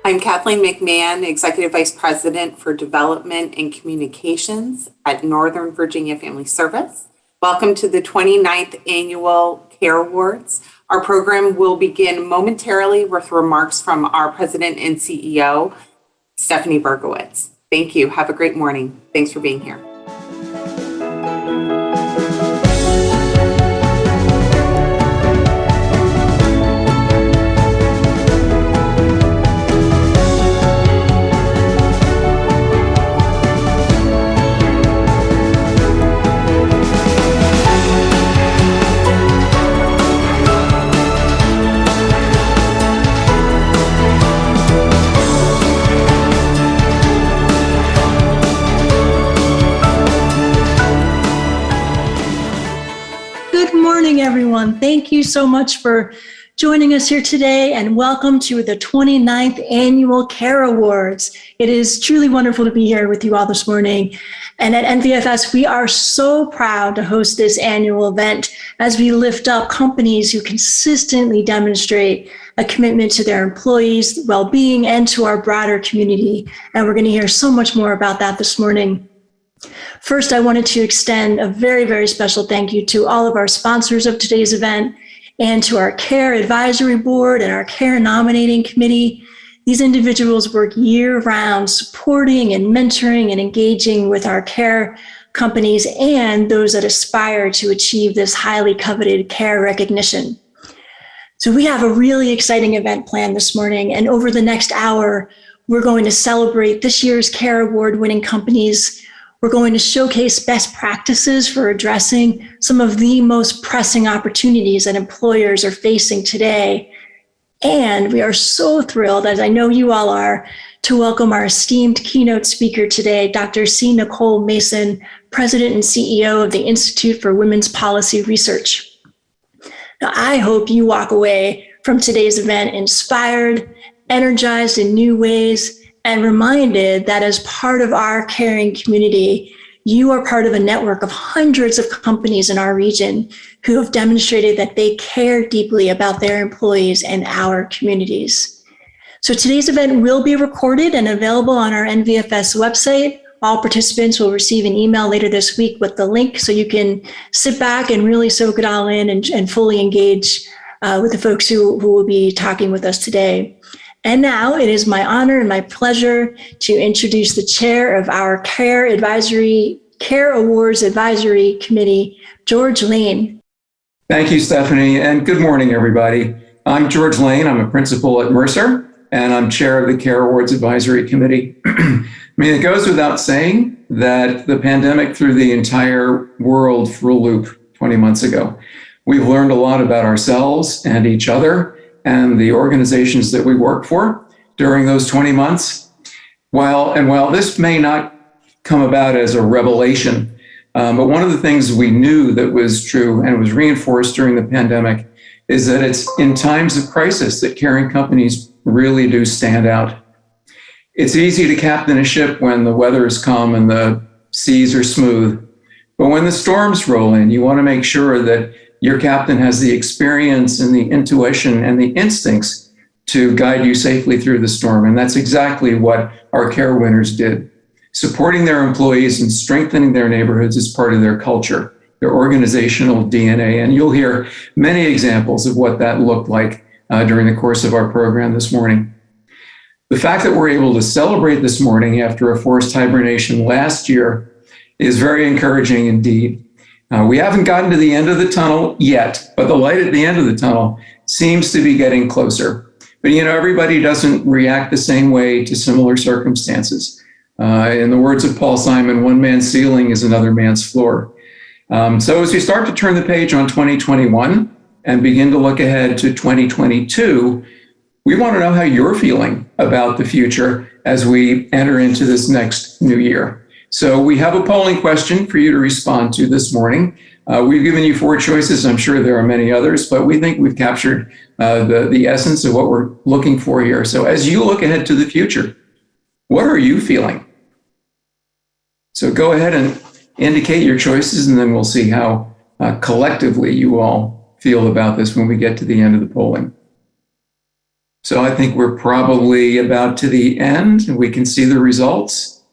I'm Kathleen McMahon, Executive Vice President for Development and Communications at Northern Virginia Family Service. Welcome to the 29th Annual CARE Awards. Our program will begin momentarily with remarks from our President and CEO, Stephanie Berkowitz. Thank you. Have a great morning. Thanks for being here. Good morning, everyone. Thank you so much for joining us here today, and welcome to the 29th Annual CARE Awards. It is truly wonderful to be here with you all this morning. And at NVFS, we are so proud to host this annual event as we lift up companies who consistently demonstrate a commitment to their employees' well-being and to our broader community. And we're going to hear so much more about that this morning. First, I wanted to extend a very, very special thank you to all of our sponsors of today's event and to our CARE Advisory Board and our CARE Nominating Committee. These individuals work year-round supporting and mentoring and engaging with our CARE companies and those that aspire to achieve this highly coveted CARE recognition. So we have a really exciting event planned this morning, and over the next hour, we're going to celebrate this year's CARE Award-winning companies. We're going to showcase best practices for addressing some of the most pressing opportunities that employers are facing today. And we are so thrilled, as I know you all are, to welcome our esteemed keynote speaker today, Dr. C. Nicole Mason, President and CEO of the Institute for Women's Policy Research. Now, I hope you walk away from today's event inspired, energized in new ways, and reminded that as part of our caring community, you are part of a network of hundreds of companies in our region who have demonstrated that they care deeply about their employees and our communities. So today's event will be recorded and available on our NVFS website. All participants will receive an email later this week with the link so you can sit back and really soak it all in and fully engage with the folks who will be talking with us today. And now it is my honor and my pleasure to introduce the chair of our CARE Awards Advisory Committee, George Lane. Thank you, Stephanie, and good morning, everybody. I'm George Lane. I'm a principal at Mercer, and I'm chair of the CARE Awards Advisory Committee. I mean, it goes without saying that the pandemic threw the entire world for a loop 20 months ago. We've learned a lot about ourselves and each other and the organizations that we work for during those 20 months. While this may not come about as a revelation, but one of the things we knew that was true and was reinforced during the pandemic is that it's in times of crisis that caring companies really do stand out. It's easy to captain a ship when the weather is calm and the seas are smooth, but when the storms roll in, you want to make sure that your captain has the experience and the intuition and the instincts to guide you safely through the storm. And that's exactly what our CARE winners did. Supporting their employees and strengthening their neighborhoods is part of their culture, their organizational DNA. And you'll hear many examples of what that looked like during the course of our program this morning. The fact that we're able to celebrate this morning after a forced hibernation last year is very encouraging indeed. We haven't gotten to the end of the tunnel yet, but the light at the end of the tunnel seems to be getting closer. But everybody doesn't react the same way to similar circumstances. In the words of Paul Simon, one man's ceiling is another man's floor. So as we start to turn the page on 2021 and begin to look ahead to 2022, we want to know how you're feeling about the future as we enter into this next new year. So we have a polling question for you to respond to this morning. We've given you 4 choices. I'm sure there are many others, but we think we've captured the essence of what we're looking for here. So as you look ahead to the future, what are you feeling? So go ahead and indicate your choices, and then we'll see how collectively you all feel about this when we get to the end of the polling. So I think we're probably about to the end and we can see the results.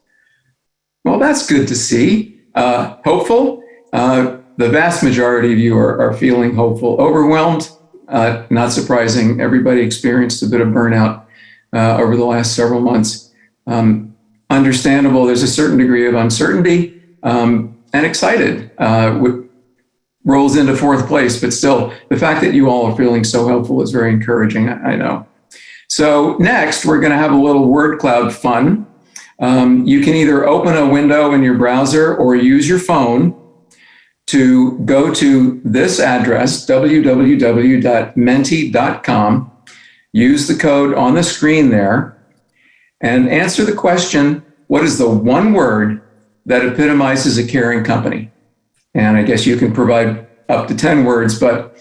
Well, that's good to see. Hopeful. The vast majority of you are feeling hopeful. Overwhelmed, not surprising. Everybody experienced a bit of burnout over the last several months. Understandable, there's a certain degree of uncertainty, and excited rolls into fourth place, but still, the fact that you all are feeling so helpful is very encouraging, I know. So next, we're gonna have a little word cloud fun. You can either open a window in your browser or use your phone to go to this address, www.menti.com, use the code on the screen there, and answer the question, what is the one word that epitomizes a caring company? And I guess you can provide up to 10 words, but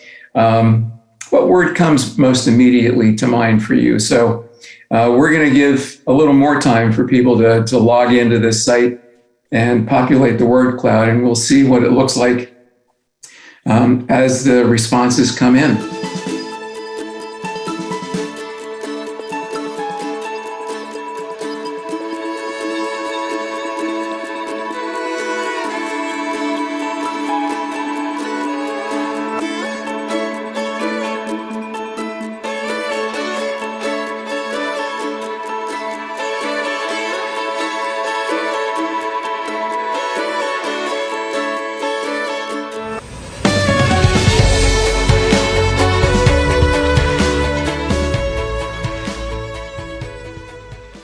what word comes most immediately to mind for you? So we're going to give a little more time for people to log into this site and populate the word cloud, and we'll see what it looks like as the responses come in.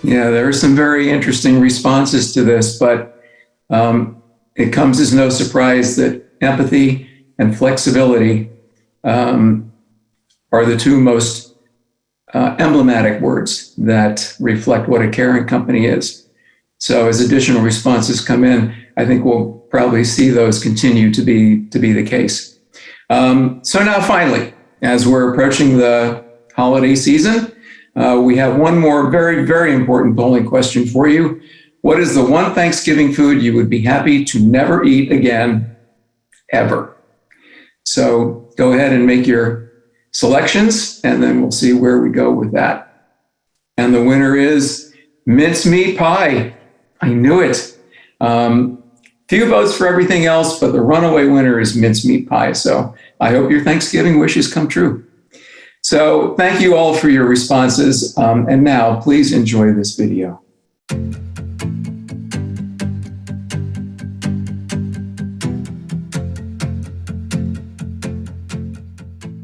Yeah, there are some very interesting responses to this, but it comes as no surprise that empathy and flexibility are the two most emblematic words that reflect what a caring company is. So as additional responses come in, I think we'll probably see those continue to be the case. So now finally, as we're approaching the holiday season, we have one more very, very important polling question for you. What is the one Thanksgiving food you would be happy to never eat again, ever? So go ahead and make your selections, and then we'll see where we go with that. And the winner is mincemeat pie. I knew it. Few votes for everything else, but the runaway winner is mincemeat pie. So I hope your Thanksgiving wishes come true. So thank you all for your responses. And now please enjoy this video.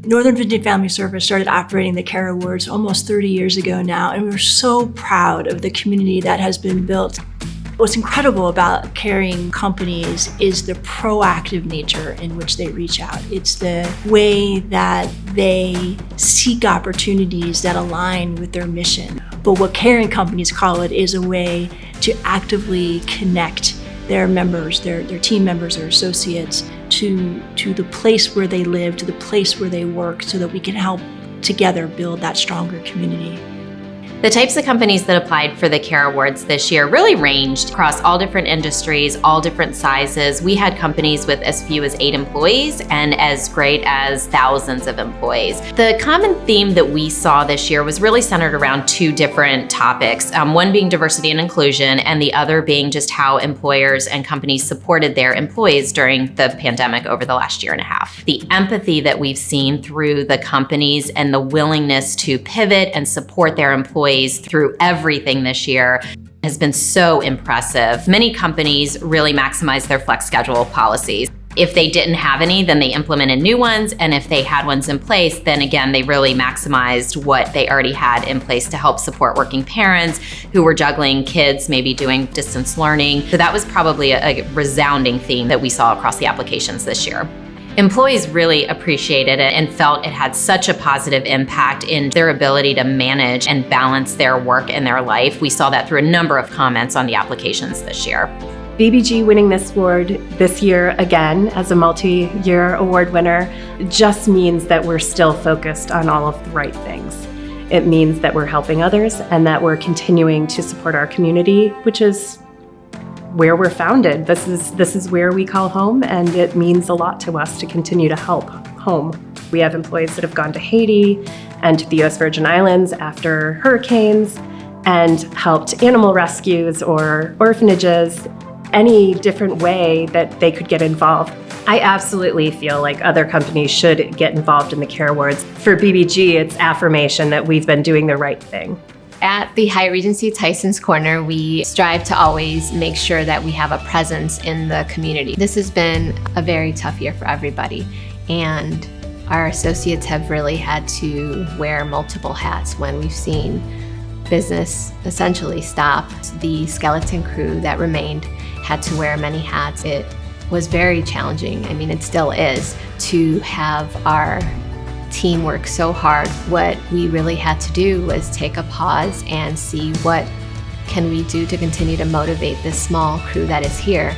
Northern Virginia Family Service started operating the CARE Awards almost 30 years ago now, and we're so proud of the community that has been built. What's incredible about caring companies is the proactive nature in which they reach out. It's the way that they seek opportunities that align with their mission. But what caring companies call it is a way to actively connect their members, their team members, their associates to the place where they live, to the place where they work, so that we can help together build that stronger community. The types of companies that applied for the CARE Awards this year really ranged across all different industries, all different sizes. We had companies with as few as 8 employees and as great as thousands of employees. The common theme that we saw this year was really centered around 2 different topics, one being diversity and inclusion, and the other being just how employers and companies supported their employees during the pandemic over the last year and a half. The empathy that we've seen through the companies and the willingness to pivot and support their employees through everything this year has been so impressive. Many companies really maximize their flex schedule policies. If they didn't have any, then they implemented new ones. And if they had ones in place, then again, they really maximized what they already had in place to help support working parents who were juggling kids, maybe doing distance learning. So that was probably a resounding theme that we saw across the applications this year. Employees really appreciated it and felt it had such a positive impact in their ability to manage and balance their work and their life. We saw that through a number of comments on the applications this year. VBG winning this award this year again as a multi-year award winner just means that we're still focused on all of the right things. It means that we're helping others and that we're continuing to support our community, which is where we're founded. This is where we call home, and it means a lot to us to continue to help home. We have employees that have gone to Haiti and to the U.S. Virgin Islands after hurricanes and helped animal rescues or orphanages, any different way that they could get involved. I absolutely feel like other companies should get involved in the Care Awards. For BBG, it's affirmation that we've been doing the right thing. At the Hyatt Regency Tyson's Corner, we strive to always make sure that we have a presence in the community. This has been a very tough year for everybody, and our associates have really had to wear multiple hats when we've seen business essentially stop. The skeleton crew that remained had to wear many hats. It was very challenging. I mean, it still is, to have our team work so hard. What we really had to do was take a pause and see what can we do to continue to motivate this small crew that is here.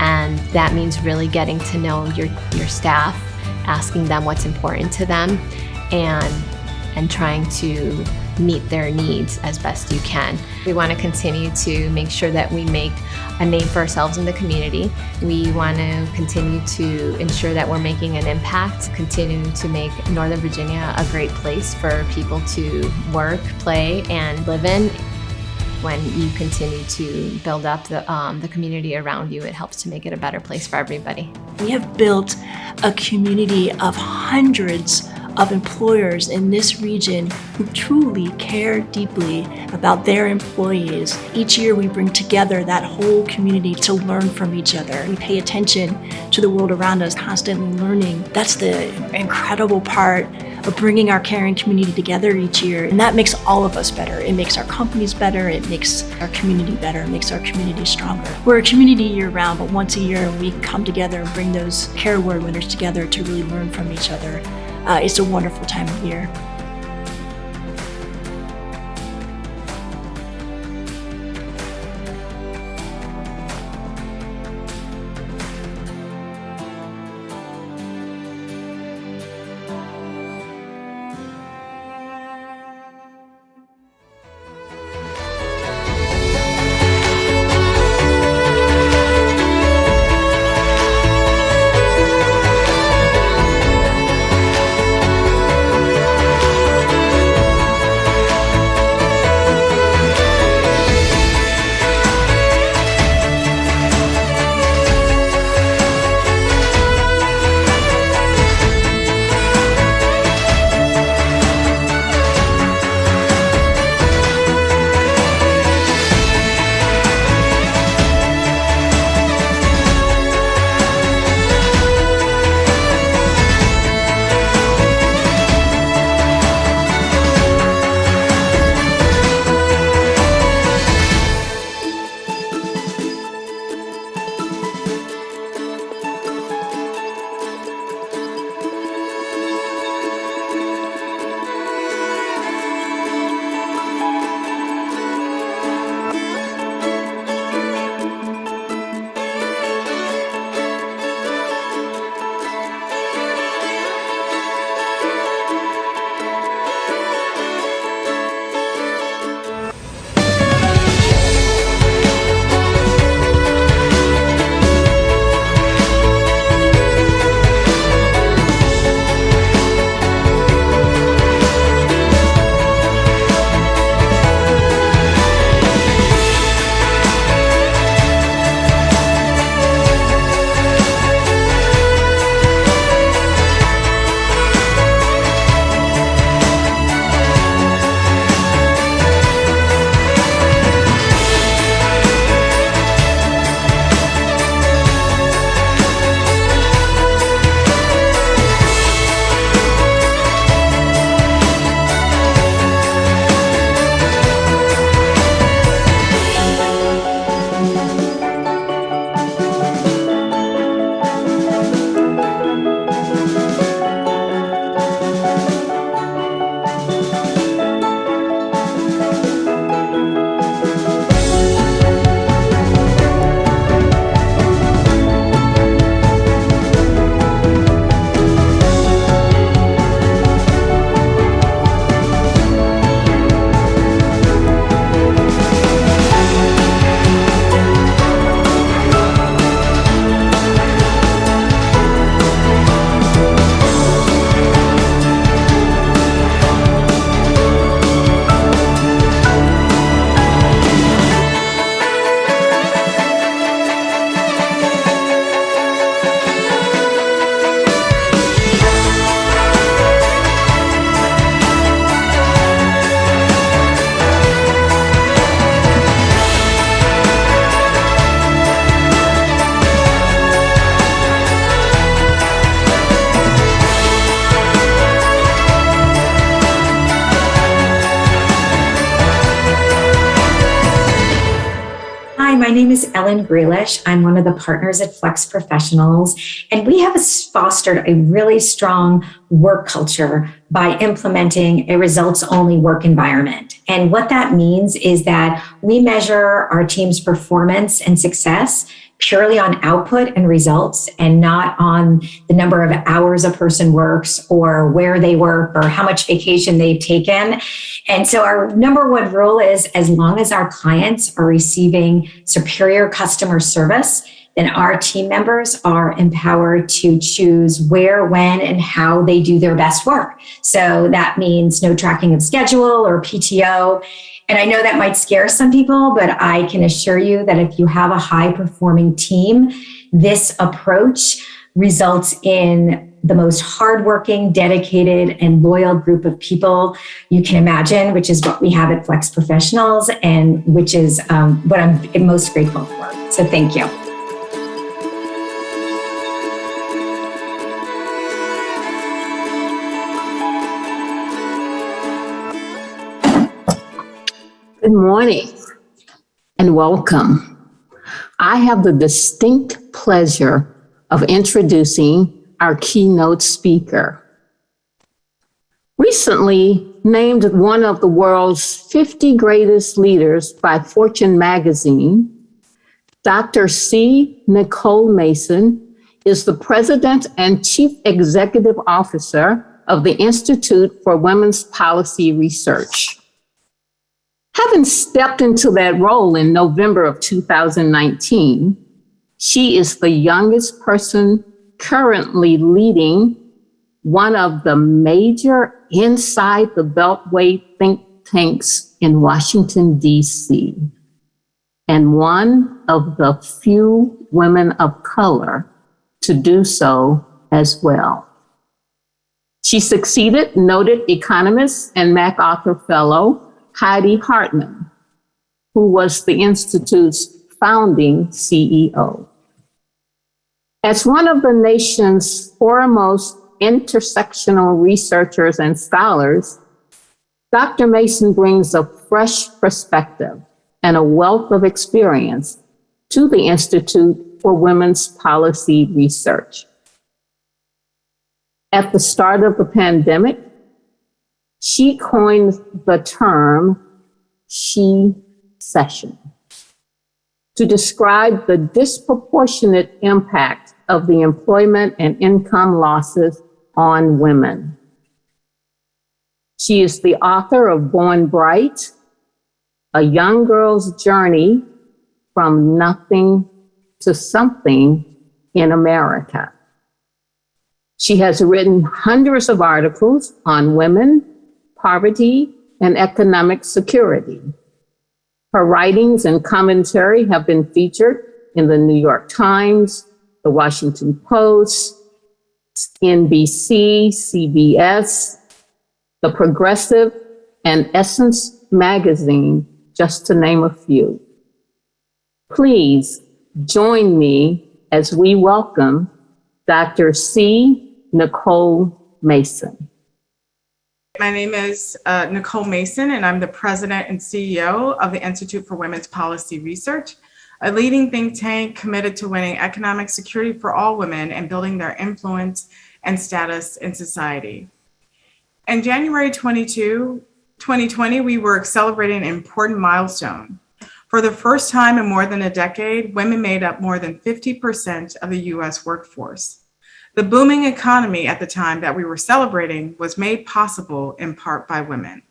And that means really getting to know your staff, asking them what's important to them, and trying to meet their needs as best you can. We want to continue to make sure that we make a name for ourselves in the community. We want to continue to ensure that we're making an impact, continuing to make Northern Virginia a great place for people to work, play, and live in. When you continue to build up the community around you, it helps to make it a better place for everybody. We have built a community of hundreds of employers in this region who truly care deeply about their employees. Each year we bring together that whole community to learn from each other. We pay attention to the world around us, constantly learning. That's the incredible part of bringing our caring community together each year. And that makes all of us better. It makes our companies better. It makes our community better. It makes our community stronger. We're a community year round, but once a year we come together and bring those Care Award winners together to really learn from each other. It's a wonderful time of year. Hi, my name is Ellen Grealish. I'm one of the partners at Flex Professionals, and we have fostered a really strong work culture by implementing a results-only work environment. And what that means is that we measure our team's performance and success purely on output and results and not on the number of hours a person works or where they work or how much vacation they've taken. And so our number one rule is as long as our clients are receiving superior customer service, then our team members are empowered to choose where, when, and how they do their best work. So that means no tracking of schedule or PTO. And I know that might scare some people, but I can assure you that if you have a high-performing team, this approach results in the most hardworking, dedicated, and loyal group of people you can imagine, which is what we have at Flex Professionals, and which is what I'm most grateful for. So thank you. Good morning and welcome. I have the distinct pleasure of introducing our keynote speaker. Recently named one of the world's 50 greatest leaders by Fortune magazine, Dr. C. Nicole Mason is the President and Chief Executive Officer of the Institute for Women's Policy Research. Having stepped into that role in November of 2019, she is the youngest person currently leading one of the major inside the Beltway think tanks in Washington, D.C., and one of the few women of color to do so as well. She succeeded noted economist and MacArthur Fellow Heidi Hartman, who was the Institute's founding CEO. As one of the nation's foremost intersectional researchers and scholars, Dr. Mason brings a fresh perspective and a wealth of experience to the Institute for Women's Policy Research. At the start of the pandemic, she coined the term she-cession to describe the disproportionate impact of the employment and income losses on women. She is the author of Born Bright, A Young Girl's Journey from Nothing to Something in America. She has written hundreds of articles on women, poverty, and economic security. Her writings and commentary have been featured in the New York Times, the Washington Post, NBC, CBS, The Progressive, and Essence Magazine, just to name a few. Please join me as we welcome Dr. C. Nicole Mason. My name is Nicole Mason, and I'm the president and CEO of the Institute for Women's Policy Research, a leading think tank committed to winning economic security for all women and building their influence and status in society. In January 2020, we were celebrating an important milestone. For the first time in more than a decade, women made up more than 50% of the US workforce. The booming economy at the time that we were celebrating was made possible in part by women.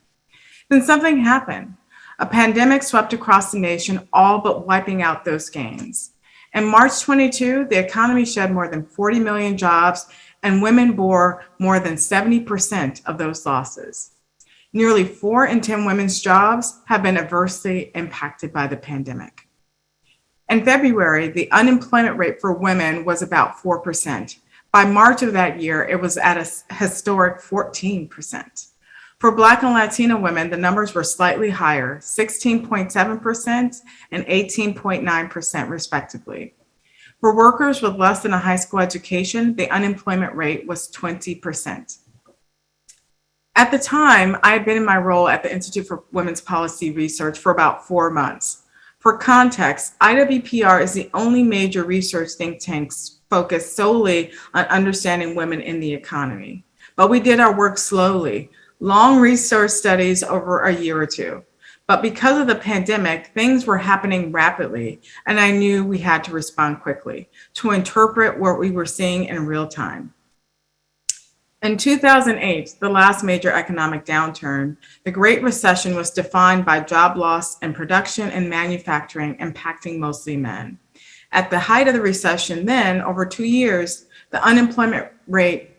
Then something happened. A pandemic swept across the nation, all but wiping out those gains. In March 22, the economy shed more than 40 million jobs, and women bore more than 70% of those losses. Nearly 4 in 10 women's jobs have been adversely impacted by the pandemic. In February, the unemployment rate for women was about 4%. By March of that year, it was at a historic 14%. For Black and Latina women, the numbers were slightly higher, 16.7% and 18.9% respectively. For workers with less than a high school education, the unemployment rate was 20%. At the time, I had been in my role at the Institute for Women's Policy Research for about 4 months. For context, IWPR is the only major research think tank focused solely on understanding women in the economy. But we did our work slowly, long research studies over a year or two. But because of the pandemic, things were happening rapidly, and I knew we had to respond quickly to interpret what we were seeing in real time. In 2008, the last major economic downturn, the Great Recession was defined by job loss in production and manufacturing, impacting mostly men. At the height of the recession then, over 2 years, the unemployment rate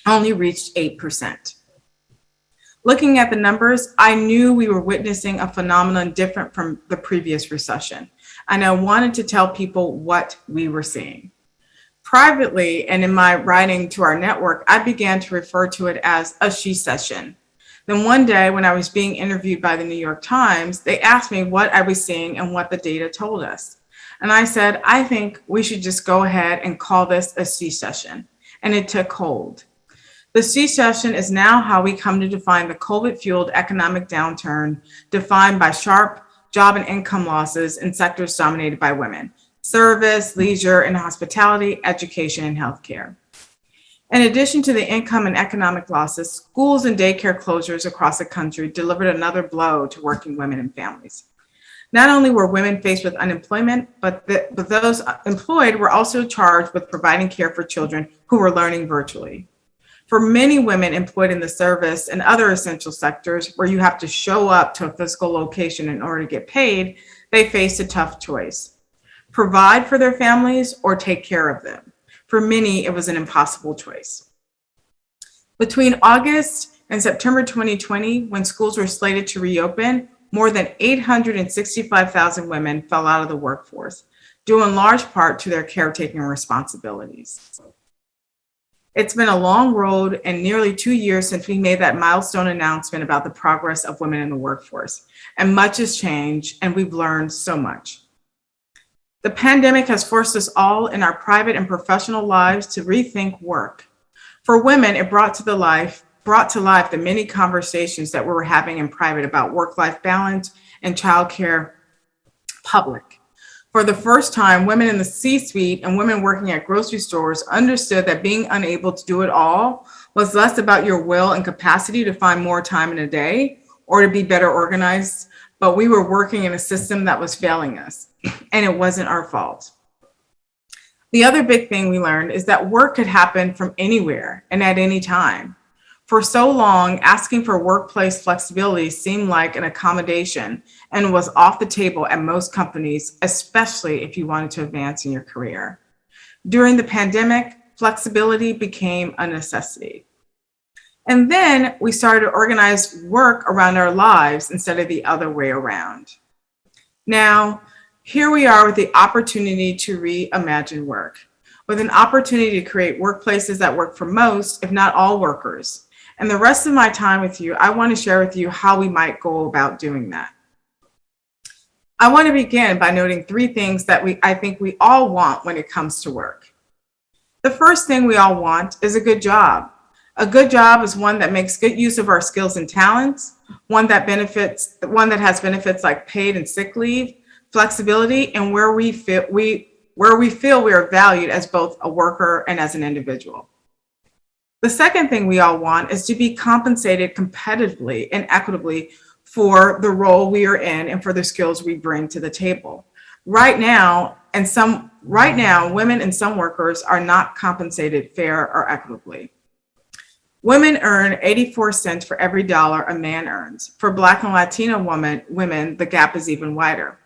only reached 8%. Looking at the numbers, I knew we were witnessing a phenomenon different from the previous recession, and I wanted to tell people what we were seeing. Privately, and in my writing to our network, I began to refer to it as a she-session. Then one day when I was being interviewed by the New York Times, they asked me what I was seeing and what the data told us. And I said, I think we should just go ahead and call this a she-session. And it took hold. The she-session is now how we come to define the COVID-fueled economic downturn, defined by sharp job and income losses in sectors dominated by women: service, leisure, and hospitality, education, and healthcare. In addition to the income and economic losses, schools and daycare closures across the country delivered another blow to working women and families. Not only were women faced with unemployment, but those employed were also charged with providing care for children who were learning virtually. For many women employed in the service and other essential sectors where you have to show up to a physical location in order to get paid, they faced a tough choice: provide for their families or take care of them. For many, it was an impossible choice. Between August and September 2020, when schools were slated to reopen, more than 865,000 women fell out of the workforce, due in large part to their caretaking responsibilities. It's been a long road and nearly 2 years since we made that milestone announcement about the progress of women in the workforce, and much has changed, and we've learned so much. The pandemic has forced us all in our private and professional lives to rethink work. For women, it brought to life the many conversations that we were having in private about work-life balance and childcare public. For the first time, women in the C-suite and women working at grocery stores understood that being unable to do it all was less about your will and capacity to find more time in a day or to be better organized, but we were working in a system that was failing us, and it wasn't our fault. The other big thing we learned is that work could happen from anywhere and at any time. For so long, asking for workplace flexibility seemed like an accommodation and was off the table at most companies, especially if you wanted to advance in your career. During the pandemic, flexibility became a necessity. And then we started to organize work around our lives instead of the other way around. Now, here we are with the opportunity to reimagine work, with an opportunity to create workplaces that work for most, if not all, workers. And the rest of my time with you, I want to share with you how we might go about doing that. I want to begin by noting 3 things that I think we all want when it comes to work. The first thing we all want is a good job. A good job is one that makes good use of our skills and talents, one that has benefits like paid and sick leave, flexibility, and where we feel we are valued as both a worker and as an individual. The second thing we all want is to be compensated competitively and equitably for the role we are in and for the skills we bring to the table. Right now, women and some workers are not compensated fair or equitably. Women earn 84 cents for every dollar a man earns. For Black and Latino women, the gap is even wider.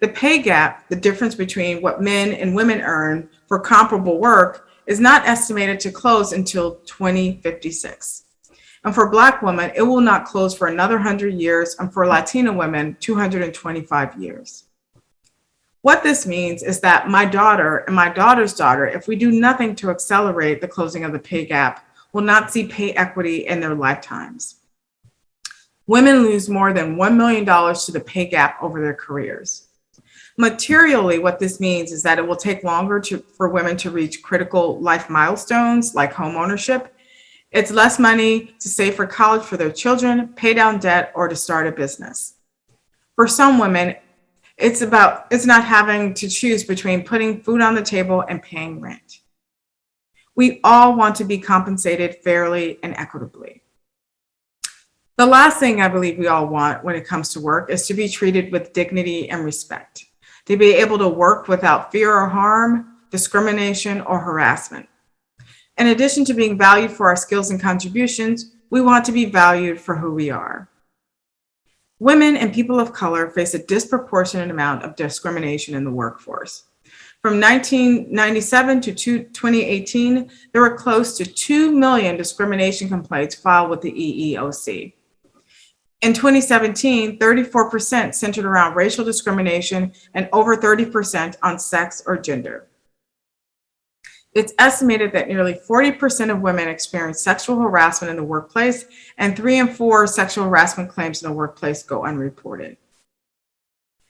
The pay gap, the difference between what men and women earn for comparable work, is not estimated to close until 2056. And for Black women, it will not close for another 100 years, and for Latina women, 225 years. What this means is that my daughter and my daughter's daughter, if we do nothing to accelerate the closing of the pay gap, will not see pay equity in their lifetimes. Women lose more than $1 million to the pay gap over their careers. Materially, what this means is that it will take longer for women to reach critical life milestones like home ownership. It's less money to save for college for their children, pay down debt, or to start a business. For some women, It's not having to choose between putting food on the table and paying rent. We all want to be compensated fairly and equitably. The last thing I believe we all want when it comes to work is to be treated with dignity and respect, to be able to work without fear or harm, discrimination, or harassment. In addition to being valued for our skills and contributions, we want to be valued for who we are. Women and people of color face a disproportionate amount of discrimination in the workforce. From 1997 to 2018, there were close to 2 million discrimination complaints filed with the EEOC. In 2017, 34% centered around racial discrimination and over 30% on sex or gender. It's estimated that nearly 40% of women experience sexual harassment in the workplace, and 3 in 4 sexual harassment claims in the workplace go unreported.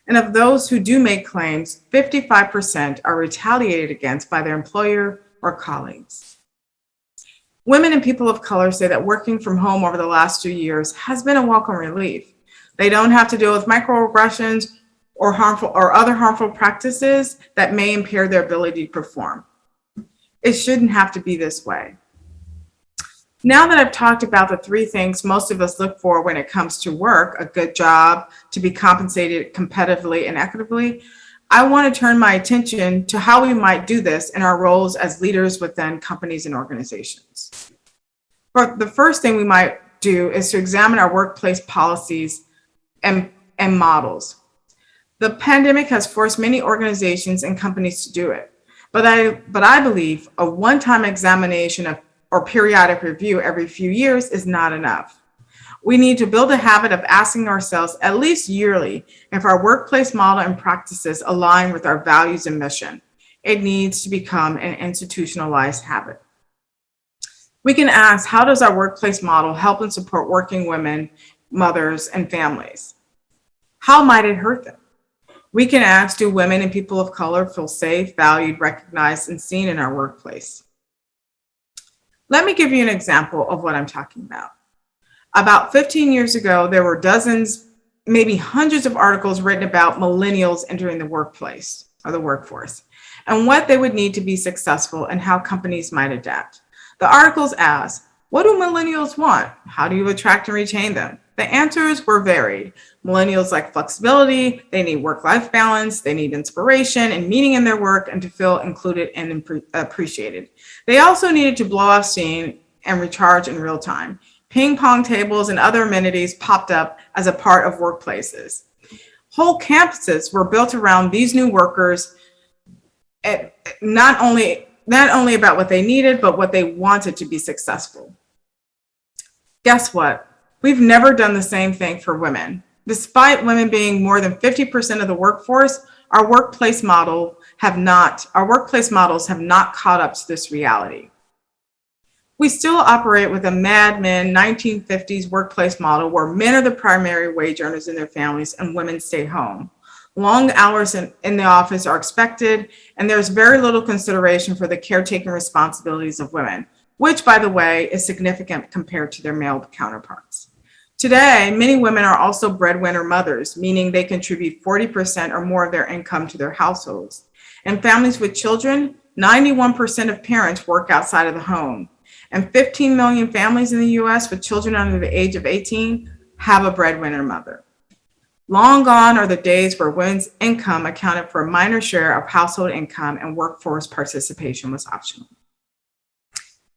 And of those who do make claims, 55% are retaliated against by their employer or colleagues. Women and people of color say that working from home over the last 2 years has been a welcome relief. They don't have to deal with microaggressions or other harmful practices that may impair their ability to perform. It shouldn't have to be this way. Now that I've talked about the 3 things most of us look for when it comes to work, a good job, to be compensated competitively and equitably, I want to turn my attention to how we might do this in our roles as leaders within companies and organizations. But the first thing we might do is to examine our workplace policies and models. The pandemic has forced many organizations and companies to do it. But I believe a one-time examination or periodic review every few years is not enough. We need to build a habit of asking ourselves at least yearly if our workplace model and practices align with our values and mission. It needs to become an institutionalized habit. We can ask, how does our workplace model help and support working women, mothers, and families? How might it hurt them? We can ask, do women and people of color feel safe, valued, recognized, and seen in our workplace? Let me give you an example of what I'm talking about. About 15 years ago, there were dozens, maybe hundreds of articles written about millennials entering the workplace or the workforce and what they would need to be successful and how companies might adapt. The articles asked, what do millennials want? How do you attract and retain them? The answers were varied. Millennials like flexibility, they need work-life balance, they need inspiration and meaning in their work and to feel included and appreciated. They also needed to blow off steam and recharge in real time. Ping pong tables and other amenities popped up as a part of workplaces. Whole campuses were built around these new workers, not only about what they needed, but what they wanted to be successful. Guess what? We've never done the same thing for women. Despite women being more than 50% of the workforce, our workplace models have not caught up to this reality. We still operate with a Mad Men 1950s workplace model where men are the primary wage earners in their families and women stay home. Long hours in the office are expected, and there's very little consideration for the caretaking responsibilities of women, which, by the way, is significant compared to their male counterparts. Today, many women are also breadwinner mothers, meaning they contribute 40% or more of their income to their households. In families with children, 91% of parents work outside of the home. And 15 million families in the US with children under the age of 18 have a breadwinner mother. Long gone are the days where women's income accounted for a minor share of household income and workforce participation was optional.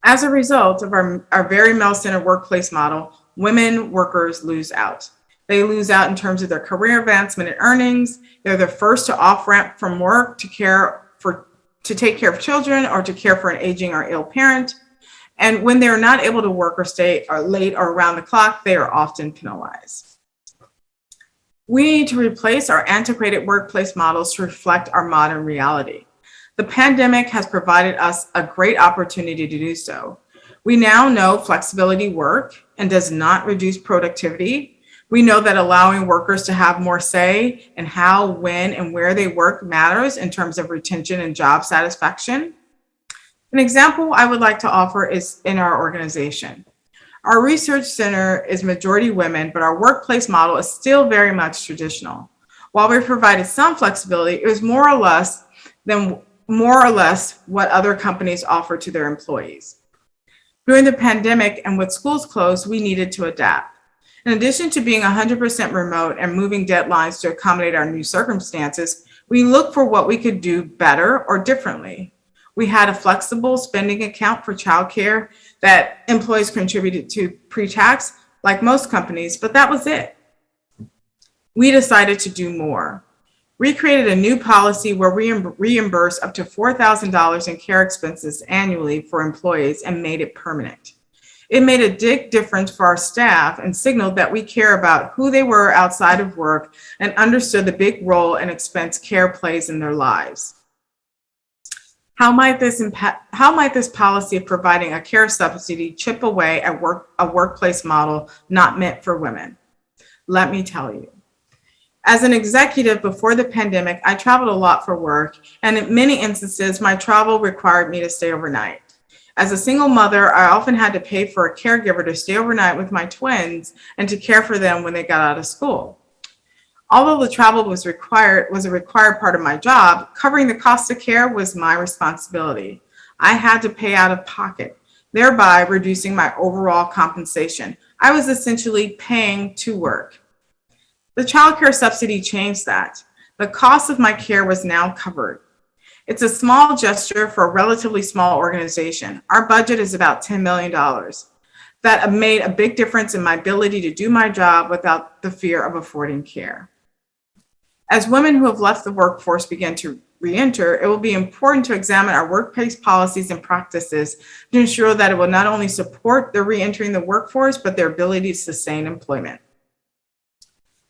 As a result of our very male-centered workplace model, women workers lose out. They lose out in terms of their career advancement and earnings. They're the first to off-ramp from work to take care of children or to care for an aging or ill parent. And when they're not able to work or stay late or around the clock, they are often penalized. We need to replace our antiquated workplace models to reflect our modern reality. The pandemic has provided us a great opportunity to do so. We now know flexibility works and does not reduce productivity. We know that allowing workers to have more say in how, when, and where they work matters in terms of retention and job satisfaction. An example I would like to offer is in our organization. Our research center is majority women, but our workplace model is still very much traditional. While we provided some flexibility, it was more or less what other companies offer to their employees. During the pandemic and with schools closed, we needed to adapt. In addition to being 100% remote and moving deadlines to accommodate our new circumstances, we looked for what we could do better or differently. We had a flexible spending account for childcare that employees contributed to pre-tax, like most companies, but that was it. We decided to do more. We created a new policy where we reimburse up to $4,000 in care expenses annually for employees and made it permanent. It made a big difference for our staff and signaled that we care about who they were outside of work and understood the big role and expense care plays in their lives. How might this policy of providing a care subsidy chip away at a workplace model not meant for women? Let me tell you. As an executive before the pandemic, I traveled a lot for work, and in many instances, my travel required me to stay overnight. As a single mother, I often had to pay for a caregiver to stay overnight with my twins and to care for them when they got out of school. Although the travel was a required part of my job, covering the cost of care was my responsibility. I had to pay out of pocket, thereby reducing my overall compensation. I was essentially paying to work. The child care subsidy changed that. The cost of my care was now covered. It's a small gesture for a relatively small organization. Our budget is about $10 million. That made a big difference in my ability to do my job without the fear of affording care. As women who have left the workforce begin to re-enter, it will be important to examine our workplace policies and practices to ensure that it will not only support their re-entering the workforce, but their ability to sustain employment.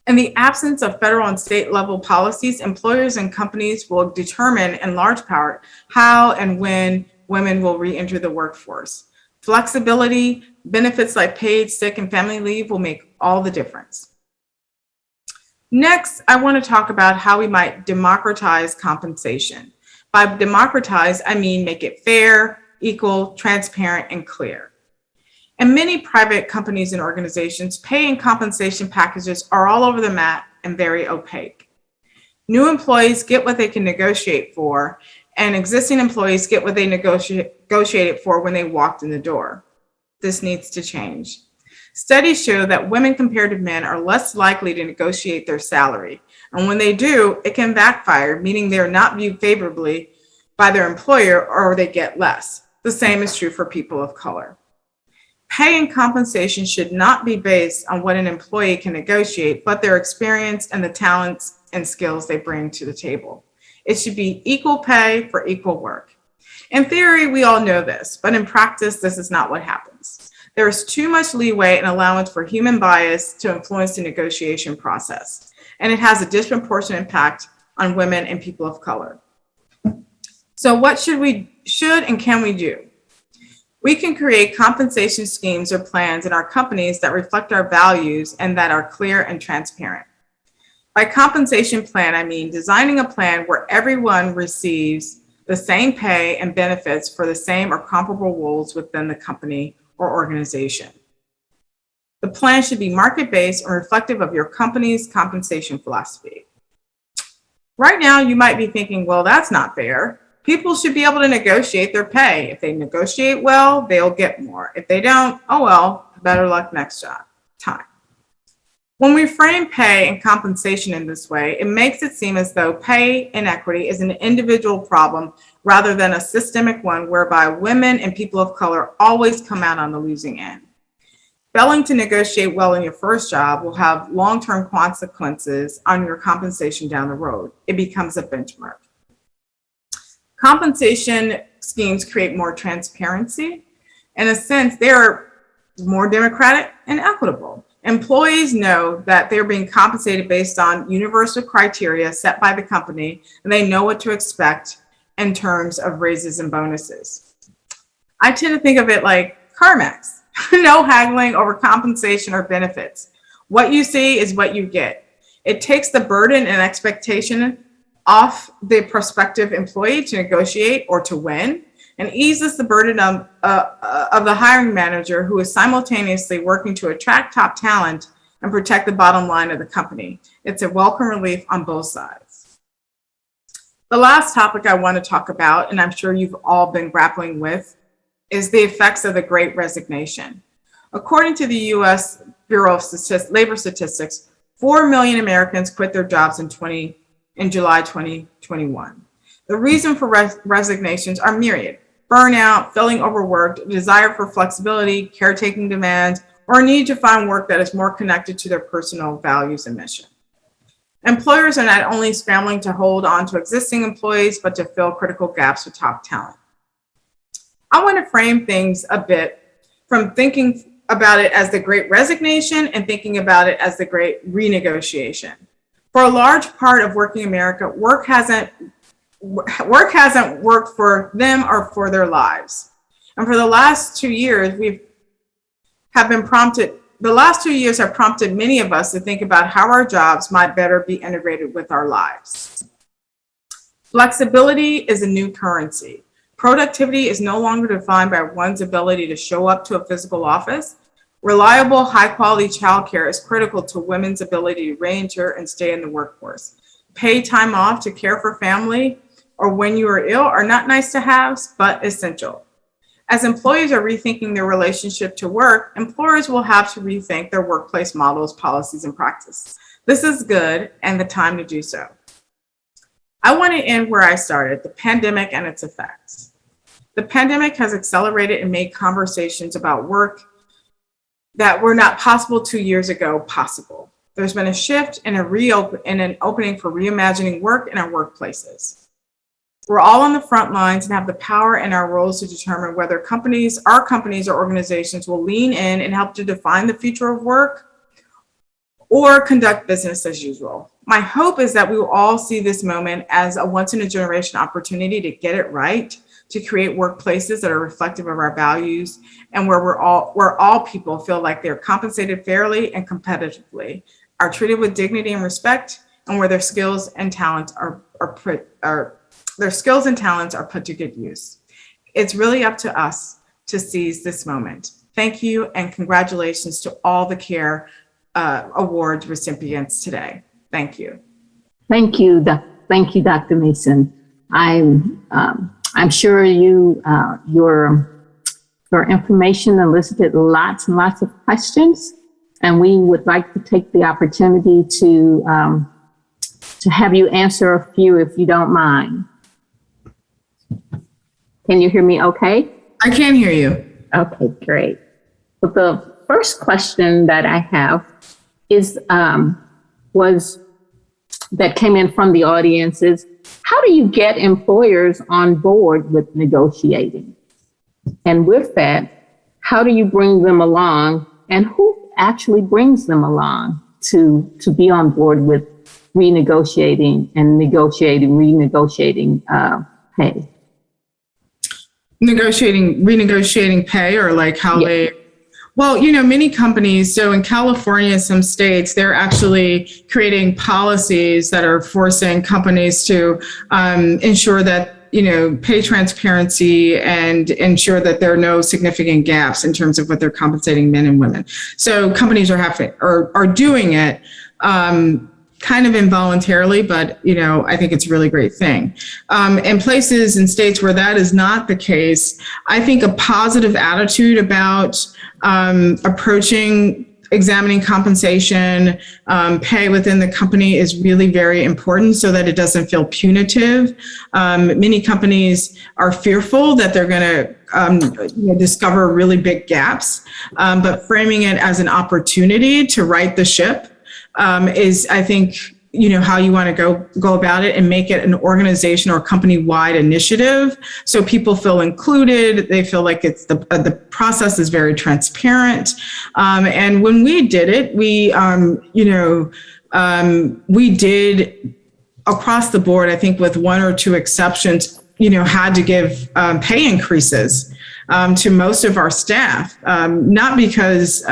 In the absence of federal and state level policies, employers and companies will determine in large part how and when women will re-enter the workforce. Flexibility, benefits like paid, sick, and family leave will make all the difference. Next, I want to talk about how we might democratize compensation. By democratize, I mean make it fair, equal, transparent, and clear. In many private companies and organizations, pay and compensation packages are all over the map and very opaque. New employees get what they can negotiate for, and existing employees get what they negotiated for when they walked in the door. This needs to change. Studies show that women compared to men are less likely to negotiate their salary. And when they do, it can backfire, meaning they're not viewed favorably by their employer or they get less. The same is true for people of color. Pay and compensation should not be based on what an employee can negotiate, but their experience and the talents and skills they bring to the table. It should be equal pay for equal work. In theory, we all know this, but in practice, this is not what happens. There is too much leeway and allowance for human bias to influence the negotiation process, and it has a disproportionate impact on women and people of color. So what should and can we do? We can create compensation schemes or plans in our companies that reflect our values and that are clear and transparent. By compensation plan, I mean designing a plan where everyone receives the same pay and benefits for the same or comparable roles within the company or organization. The plan should be market-based and reflective of your company's compensation philosophy. Right now, you might be thinking, well, that's not fair. People should be able to negotiate their pay. If they negotiate well, they'll get more. If they don't, oh well, better luck next time. When we frame pay and compensation in this way, it makes it seem as though pay inequity is an individual problem rather than a systemic one whereby women and people of color always come out on the losing end. Failing to negotiate well in your first job will have long-term consequences on your compensation down the road. It becomes a benchmark. Compensation schemes create more transparency. In a sense, they're more democratic and equitable. Employees know that they're being compensated based on universal criteria set by the company, and they know what to expect in terms of raises and bonuses. I tend to think of it like CarMax. No haggling over compensation or benefits. What you see is what you get. It takes the burden and expectation off the prospective employee to negotiate or to win, and eases the burden of the hiring manager who is simultaneously working to attract top talent and protect the bottom line of the company. It's a welcome relief on both sides. The last topic I want to talk about, and I'm sure you've all been grappling with, is the effects of the Great Resignation. According to the U.S. Bureau of Labor Statistics, 4 million Americans quit their jobs in July 2021. The reason for resignations are myriad: burnout, feeling overworked, desire for flexibility, caretaking demands, or a need to find work that is more connected to their personal values and mission. Employers are not only scrambling to hold on to existing employees, but to fill critical gaps with top talent. I want to frame things a bit from thinking about it as the Great Resignation and thinking about it as the Great Renegotiation. For a large part of working America, work hasn't worked for them or for their lives. And for the last 2 years, the last 2 years have prompted many of us to think about how our jobs might better be integrated with our lives. Flexibility is a new currency. Productivity is no longer defined by one's ability to show up to a physical office. Reliable, high-quality childcare is critical to women's ability to re-enter and stay in the workforce. Paid time off to care for family or when you are ill are not nice to haves, but essential. As employees are rethinking their relationship to work, employers will have to rethink their workplace models, policies, and practice. This is good and the time to do so. I want to end where I started, the pandemic and its effects. The pandemic has accelerated and made conversations about work that were not possible 2 years ago possible. There's been a shift and an opening for reimagining work in our workplaces. We're all on the front lines and have the power in our roles to determine whether our companies or organizations will lean in and help to define the future of work or conduct business as usual. My hope is that we will all see this moment as a once-in-a-generation opportunity to get it right, to create workplaces that are reflective of our values and where all people feel like they're compensated fairly and competitively, are treated with dignity and respect, and where their skills and talents are put to good use. It's really up to us to seize this moment. Thank you and congratulations to all the CARE Award recipients today. Thank you. Thank you. Thank you, Dr. Mason. I'm sure your information elicited lots and lots of questions, and we would like to take the opportunity to have you answer a few if you don't mind. Can you hear me okay? I can hear you. Okay, great. So the first question that I have is that came in from the audience is, how do you get employers on board with negotiating? And with that, how do you bring them along, and who actually brings them along to be on board with renegotiating pay? Renegotiating pay, or like how they, well, many companies, so in California, some states, they're actually creating policies that are forcing companies to ensure that, pay transparency and ensure that there are no significant gaps in terms of what they're compensating men and women. So companies are doing it kind of involuntarily, but I think it's a really great thing. In places and states where that is not the case, I think a positive attitude about examining compensation, pay within the company is really very important so that it doesn't feel punitive. Many companies are fearful that they're going to discover really big gaps, but framing it as an opportunity to right the ship is, I think, how you want to go about it, and make it an organization or company-wide initiative so people feel included. They feel like it's the process is very transparent. And when we did it, we did across the board, I think with one or two exceptions, had to give pay increases to most of our staff, not because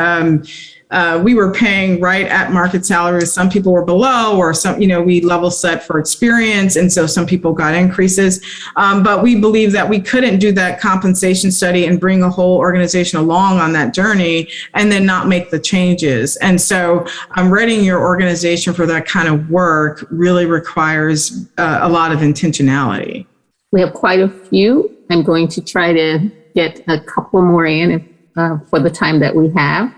we were paying right at market salaries. Some people were below, or some, we level set for experience. And so some people got increases. But we believe that we couldn't do that compensation study and bring a whole organization along on that journey and then not make the changes. And so readying your organization for that kind of work really requires a lot of intentionality. We have quite a few. I'm going to try to get a couple more in for the time that we have.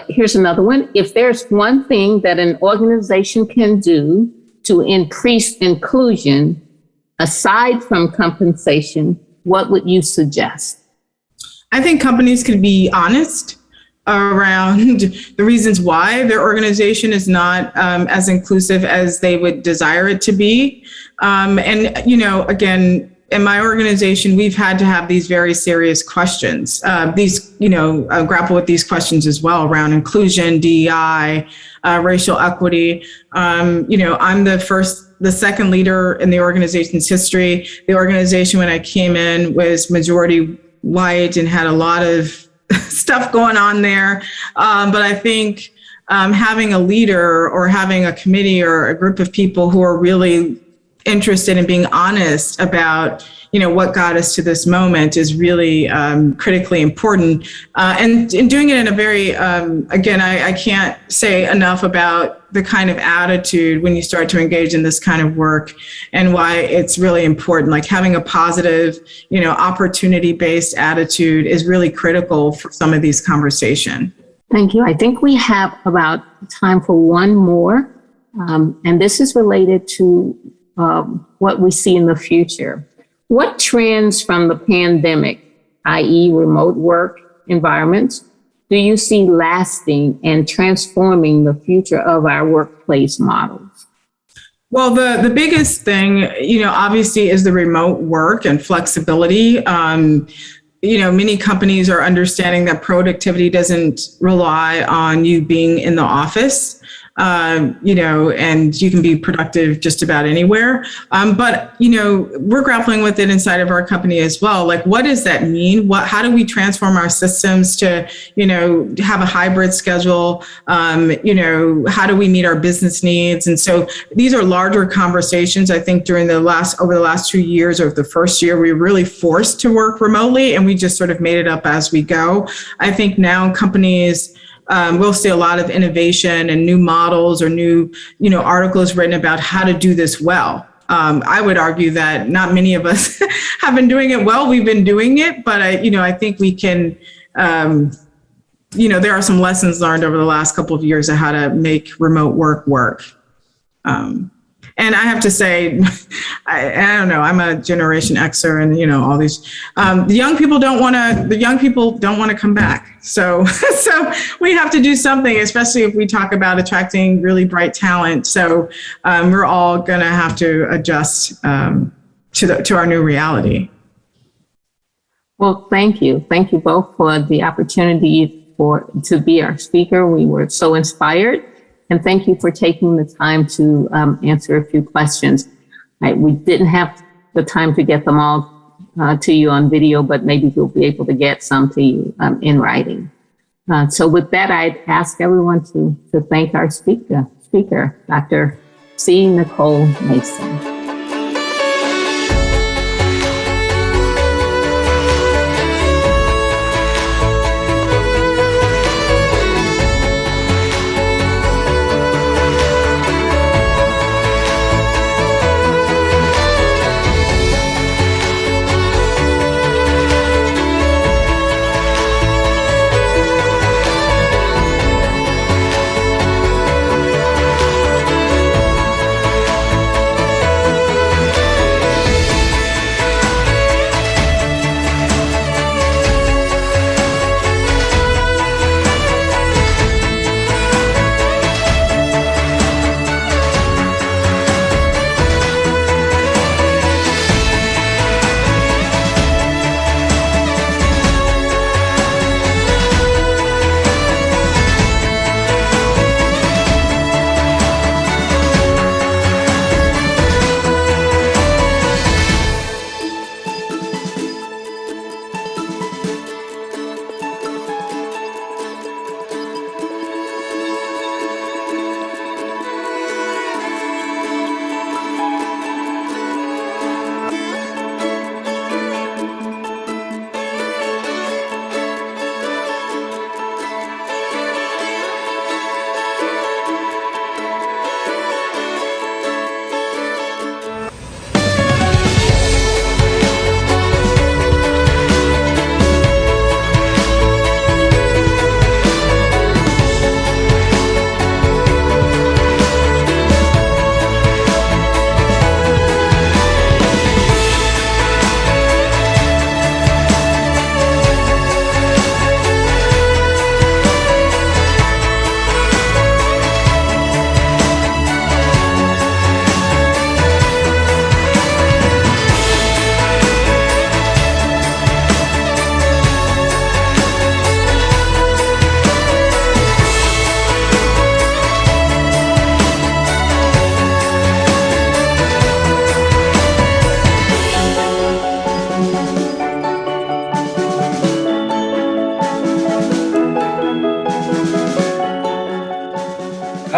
Here's another one. If there's one thing that an organization can do to increase inclusion, aside from compensation, what would you suggest? I think companies could be honest around the reasons why their organization is not as inclusive as they would desire it to be. And, again, in my organization, we've had to have these very serious questions. Grapple with these questions as well around inclusion, DEI, racial equity. I'm the second leader in the organization's history. The organization, when I came in, was majority white and had a lot of stuff going on there. But I think having a leader or having a committee or a group of people who are really interested in being honest about, what got us to this moment is really critically important. And doing it in a very, again, I can't say enough about the kind of attitude when you start to engage in this kind of work and why it's really important. Like having a positive, opportunity-based attitude is really critical for some of these conversations. Thank you. I think we have about time for one more. And this is related to what we see in the future. What trends from the pandemic, i.e. remote work environments, do you see lasting and transforming the future of our workplace models? Well, the biggest thing, obviously is the remote work and flexibility. Many companies are understanding that productivity doesn't rely on you being in the office. And you can be productive just about anywhere. But we're grappling with it inside of our company as well. Like, what does that mean? How do we transform our systems to, have a hybrid schedule? How do we meet our business needs? And so these are larger conversations. I think over the last 2 years, or the first year, we were really forced to work remotely, and we just sort of made it up as we go. I think now companies, we'll see a lot of innovation and new models or new, articles written about how to do this well. I would argue that not many of us have been doing it well. We've been doing it, but I think we can, there are some lessons learned over the last couple of years of how to make remote work. And I have to say, I don't know, I'm a Generation Xer and, all these, the young people don't want to come back. So we have to do something, especially if we talk about attracting really bright talent. So we're all going to have to adjust to our new reality. Well, thank you. Thank you both for the opportunity to be our speaker. We were so inspired. And thank you for taking the time to answer a few questions. We didn't have the time to get them all to you on video, but maybe you'll be able to get some to you in writing. So with that, I'd ask everyone to thank our speaker, Dr. C. Nicole Mason.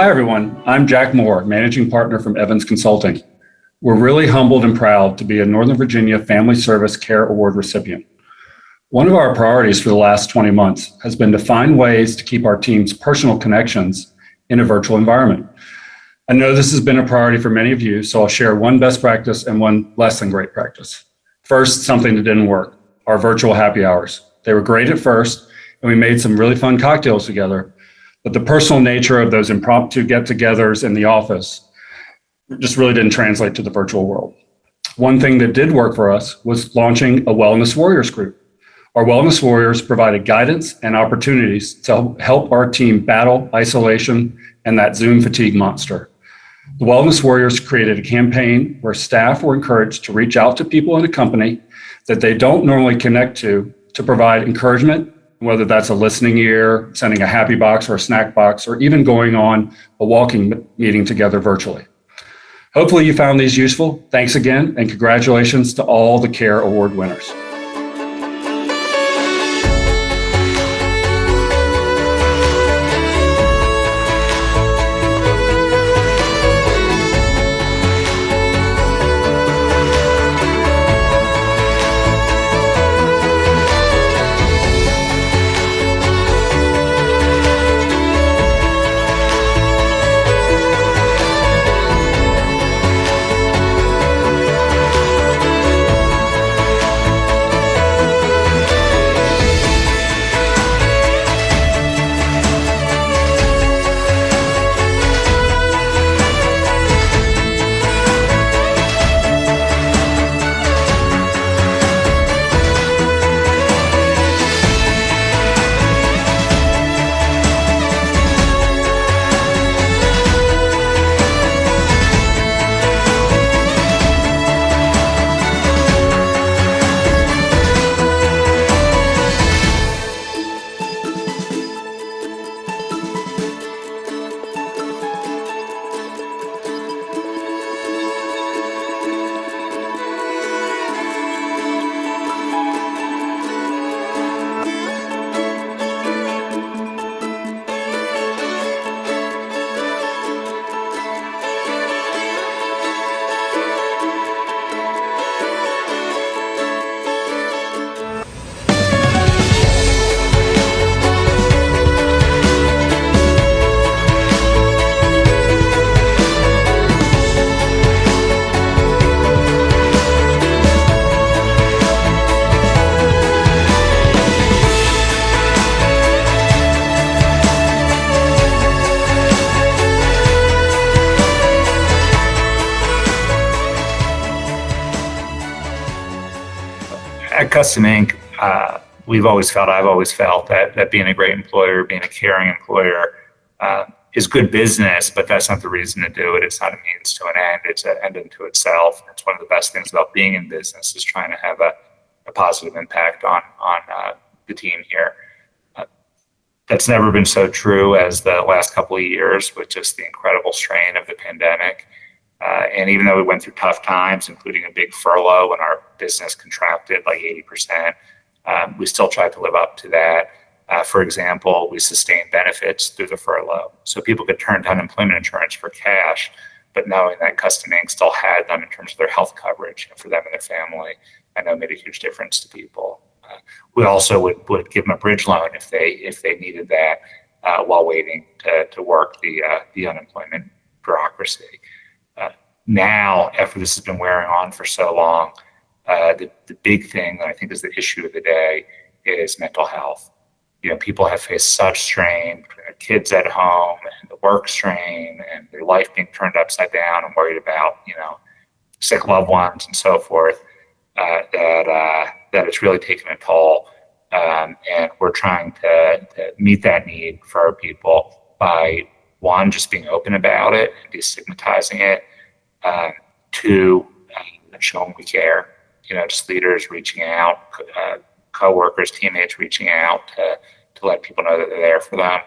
Hi, everyone. I'm Jack Moore, Managing Partner from Evans Consulting. We're really humbled and proud to be a Northern Virginia Family Service Care Award recipient. One of our priorities for the last 20 months has been to find ways to keep our team's personal connections in a virtual environment. I know this has been a priority for many of you, so I'll share one best practice and one less than great practice. First, something that didn't work, our virtual happy hours. They were great at first, and we made some really fun cocktails together, but the personal nature of those impromptu get-togethers in the office just really didn't translate to the virtual world. One thing that did work for us was launching a Wellness Warriors group. Our Wellness Warriors provided guidance and opportunities to help our team battle isolation and that Zoom fatigue monster. The Wellness Warriors created a campaign where staff were encouraged to reach out to people in the company that they don't normally connect to provide encouragement, whether that's a listening ear, sending a happy box or a snack box, or even going on a walking meeting together virtually. Hopefully you found these useful. Thanks again, and congratulations to all the CARE Award winners. At Custom Inc., I've always felt that being a great employer, being a caring employer is good business, but that's not the reason to do it. It's not a means to an end. It's an end unto itself. It's one of the best things about being in business is trying to have a positive impact on the team here. That's never been so true as the last couple of years with just the incredible strain of the pandemic. And even though we went through tough times, including a big furlough when our business contracted like 80%, we still tried to live up to that. For example, we sustained benefits through the furlough. So people could turn to unemployment insurance for cash, but knowing that Custom Inc. still had them in terms of their health coverage for them and their family, I know made a huge difference to people. We also would give them a bridge loan if they needed that while waiting to work the unemployment bureaucracy. Now, after this has been wearing on for so long, the big thing that I think is the issue of the day is mental health. You know, people have faced such strain, their kids at home and the work strain and their life being turned upside down and worried about, sick loved ones and so forth, that it's really taken a toll. And we're trying to meet that need for our people by, one, just being open about it and destigmatizing it. Two, showing we care. Just leaders reaching out, coworkers, teammates reaching out to let people know that they're there for them.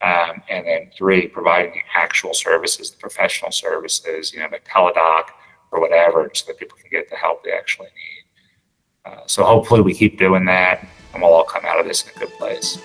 And then three, providing the actual services, the professional services, like Teladoc or whatever, so that people can get the help they actually need. So hopefully we keep doing that and we'll all come out of this in a good place.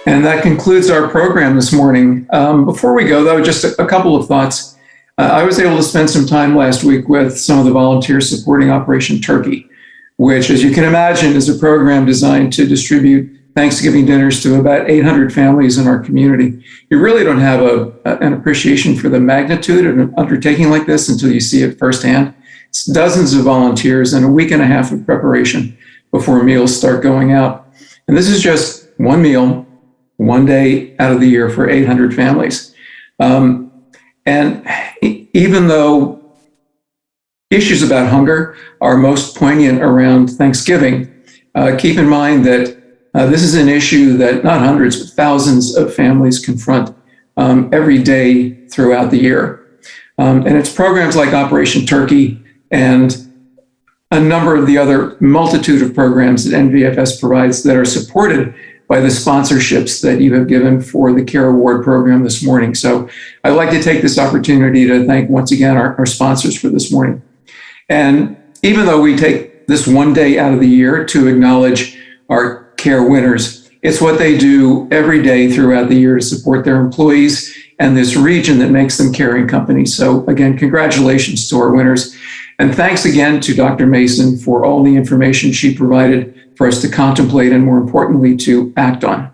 And that concludes our program this morning. Before we go, though, just a couple of thoughts. I was able to spend some time last week with some of the volunteers supporting Operation Turkey, which, as you can imagine, is a program designed to distribute Thanksgiving dinners to about 800 families in our community. You really don't have an appreciation for the magnitude of an undertaking like this until you see it firsthand. It's dozens of volunteers and a week and a half of preparation before meals start going out. And this is just one meal, one day out of the year for 800 families. And even though issues about hunger are most poignant around Thanksgiving, keep in mind that this is an issue that not hundreds, but thousands of families confront every day throughout the year. And it's programs like Operation Turkey and a number of the other multitude of programs that NVFS provides that are supported by the sponsorships that you have given for the CARE Award program this morning. So I'd like to take this opportunity to thank once again our sponsors for this morning. And even though we take this one day out of the year to acknowledge our CARE winners, it's what they do every day throughout the year to support their employees and this region that makes them caring companies. So again, congratulations to our winners. And thanks again to Dr. Mason for all the information she provided for us to contemplate and, more importantly, to act on.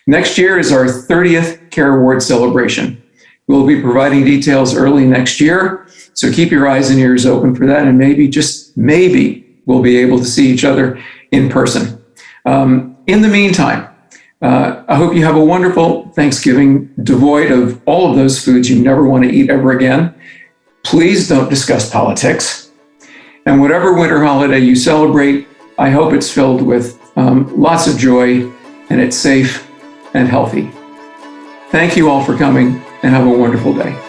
Next year is our 30th CARE Award celebration. We'll be providing details early next year, so keep your eyes and ears open for that, and maybe, just maybe, we'll be able to see each other in person. In the meantime, I hope you have a wonderful Thanksgiving devoid of all of those foods you never want to eat ever again. Please don't discuss politics. And whatever winter holiday you celebrate, I hope it's filled with lots of joy and it's safe and healthy. Thank you all for coming and have a wonderful day.